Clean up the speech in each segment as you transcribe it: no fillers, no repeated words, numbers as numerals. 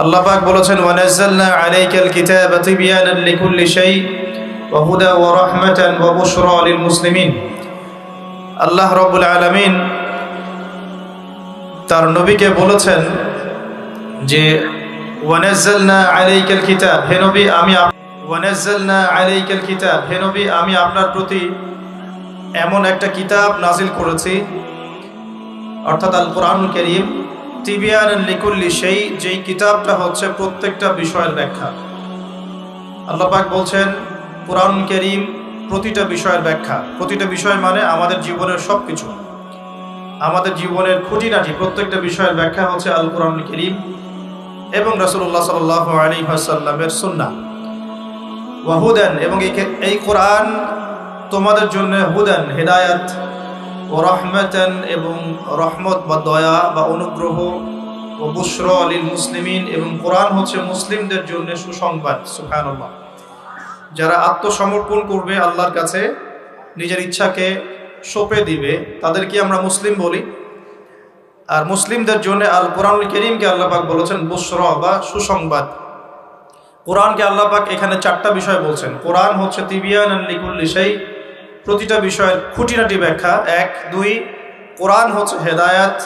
আল্লাহ পাক বলেছেন ওয়ানাজ্জালনা আলাইকাল কিতাবা তিবয়ানান লিকুল্লি শাই ওয়া হুদা ওয়া রাহমাতান ওয়া বুশরা লিল মুসলিমিন। আল্লাহ রাব্বুল আলামিন তার নবীকে বলেছেন যে ওয়ানাজ্জালনা আলাইকাল কিতাব, হে নবী আমি আপনার প্রতি এমন একটা কিতাব নাজিল করেছি, অর্থাৎ আল কোরআনুল কারীম, তিবয়ানান লিকুল্লি শাই, যেই কিতাবটা হচ্ছে প্রত্যেকটা বিষয়ের ব্যাখ্যা। আল্লাহ পাক বলছেন কোরআনুল কারীম প্রতিটা বিষয়ের ব্যাখ্যা। প্রতিটা বিষয় মানে আমাদের জীবনের সব কিছু, আমাদের জীবনের খুঁটিনাটি প্রত্যেকটা বিষয়ের ব্যাখ্যা হচ্ছে আল কোরআনুল কারীম এবং রাসূলুল্লাহ সাল্লাল্লাহু আলাইহি ওয়াসাল্লামের সুন্নাহ। ওয়া হুদান, এবং এই কোরআন তোমাদের জন্য হুদান, হেদায়াত, ও রহমাতান, এবং রহমত বা দয়া বা অনুগ্রহ, ও বুশরা লিল মুসলিমিন, এবং কোরআন হচ্ছে মুসলিমদের জন্য সুসংবাদ। সুবহানাল্লাহ। যারা আত্মসমর্পণ করবে আল্লাহর কাছে, নিজের ইচ্ছাকে সঁপে দিবে, তাদেরকে আমরা মুসলিম বলি। আর মুসলিমদের জন্য আল কোরআনুল কারীমকে আল্লাহ পাক বলেছেন বুশরা বা সুসংবাদ। কোরআনকে আল্লাহ পাক এখানে চারটা বিষয় বলছেন। কোরআন হচ্ছে তিবয়ানান লিকুল্লি শাই, প্রতিটা বিষয়ের খুঁটিনাটি ব্যাখ্যা। 1, 2, কোরআন হচ্ছে হেদায়াত,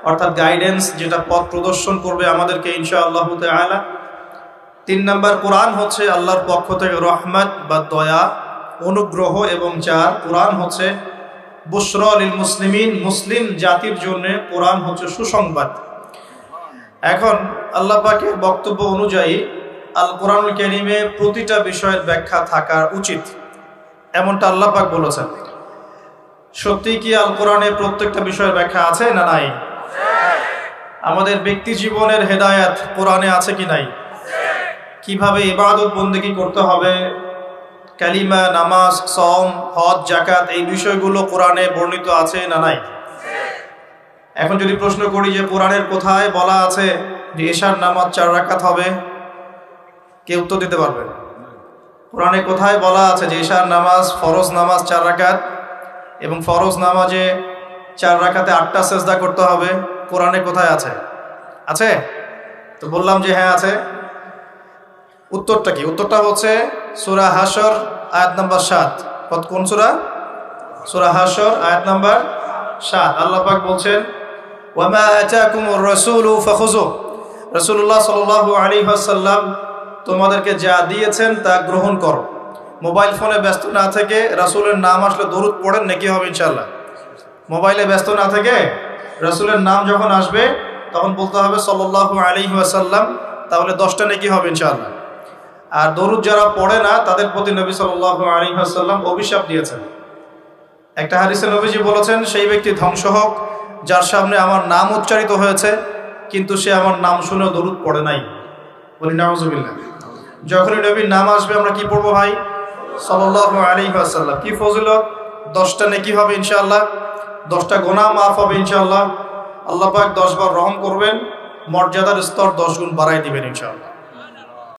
অর্থাৎ গাইডেন্স, যেটা পথ প্রদর্শন করবে আমাদেরকে ইনশাআল্লাহ তাআলা। 3 নম্বর, কোরআন হচ্ছে আল্লাহর পক্ষ থেকে রহমত বা দয়া, অনুগ্রহ। এবং 4, কোরআন হচ্ছে বুশরা লিল মুসলিমিন, মুসলিম জাতির জন্য কোরআন হচ্ছে সুসংবাদ। এখন আল্লাহ পাকের বক্তব্য অনুযায়ী আল কোরআনুল কারীমে প্রতিটা বিষয়ের ব্যাখ্যা থাকা উচিত, এমনটা আল্লাহ পাক বলেছেন। সত্যি কি আল কোরআনে প্রত্যেকটা বিষয়ের ব্যাখ্যা আছে না নাই? আমাদের ব্যক্তি জীবনের হেদায়াত কোরআনে আছে কি নাই? কিভাবে ইবাদত বন্দেগী করতে হবে, কালিমা, নামাজ, সওম, হজ, যাকাত, এই বিষয়গুলো কোরআনে বর্ণিত আছে না নাই? এখন যদি প্রশ্ন করি যে কোরআনের কোথায় বলা আছে যে এশার নামাজ 4 রাকাত হবে, কে উত্তর দিতে পারবে? কোরআনে কোথায় বলা আছে যে এশার নামাজ, ফরজ নামাজ 4 রাকাত, এবং ফরজ নামাজে 4 রাকাতে 8টা সেজদা করতে হবে? কোরআনে কোথায় আছে? আছে? তো বললাম যে হ্যাঁ আছে। উত্তরটা কি? উত্তরটা হচ্ছে সূরা হাশর আয়াত নাম্বার 7। কোন সূরা? সূরা হাশর আয়াত নাম্বার 7। আল্লাহ পাক বলছেন ওয়ামা আতাকুমুর রাসূলু ফাখুযু, রাসূলুল্লাহ সাল্লাল্লাহু আলাইহি ওয়াসাল্লাম তোমাদেরকে যা দিয়েছেন তা গ্রহণ করো। মোবাইল ফোনে ব্যস্ত না থেকে রাসূলের নাম আসলে দরুদ পড়েন, নাকি হবে ইনশাআল্লাহ। মোবাইলে ব্যস্ত না থেকে রাসূলের নাম যখন আসবে তখন বলতে হবে সাল্লাল্লাহু আলাইহি ওয়াসাল্লাম, তাহলে 10টা নেকি হবে ইনশাআল্লাহ। আর দরুদ যারা পড়ে না তাদের প্রতি নবী সাল্লাল্লাহু আলাইহি ওয়াসাল্লাম অভিশাপ দিয়েছেন। একটা হাদিসে নবীজি বলেছেন সেই ব্যক্তি ধ্বংস হোক যার সামনে আমার নাম উচ্চারিত হয়েছে কিন্তু সে আমার নাম শুনেও দরুদ পড়ে নাই। বলি নাউজুবিল্লাহ। যখনই নবীর নাম আসবে আমরা কি পড়বো ভাই? সাল্লাল্লাহু আলাইহি ওয়াসাল্লাম। কি ফজিলত! 10টা নেকি হবে ইনশাআল্লাহ, 10টা গুনাহ মাফ হবে ইনশাআল্লাহ। আল্লাহ পাক 10 বার রহম করবেন, মর্যাদার স্তর 10 গুণ বাড়ায় দিবেন ইনশাআল্লাহ।